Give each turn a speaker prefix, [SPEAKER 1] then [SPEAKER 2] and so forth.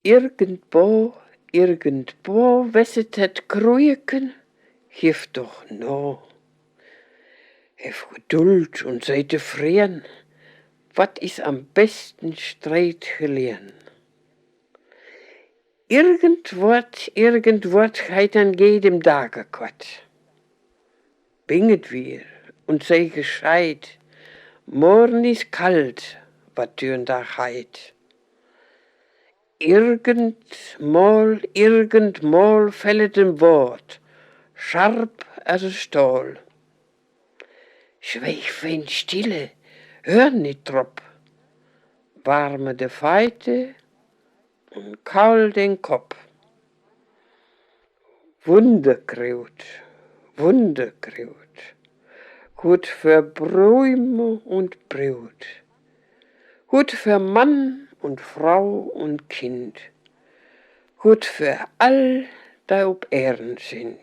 [SPEAKER 1] Irgendwo wesset het Kruiken, geeft doch no. Hef Geduld und sei tevreden, wat is am besten Streit gelegen. Irgendwort heit an jedem Tage quat. Binget wir und sei gescheit, morgen is kalt, wat dürn da heit. Irgendmal fället ein Wort, scharf as ein Stahl. Schweig fein Stille, hör nicht drop, warme de Feite und kaul den Kopf. Wunderkraut, gut für Bäume und Brut, gut für Mann und Frau und Kind, gut für all, die auf Erden sind.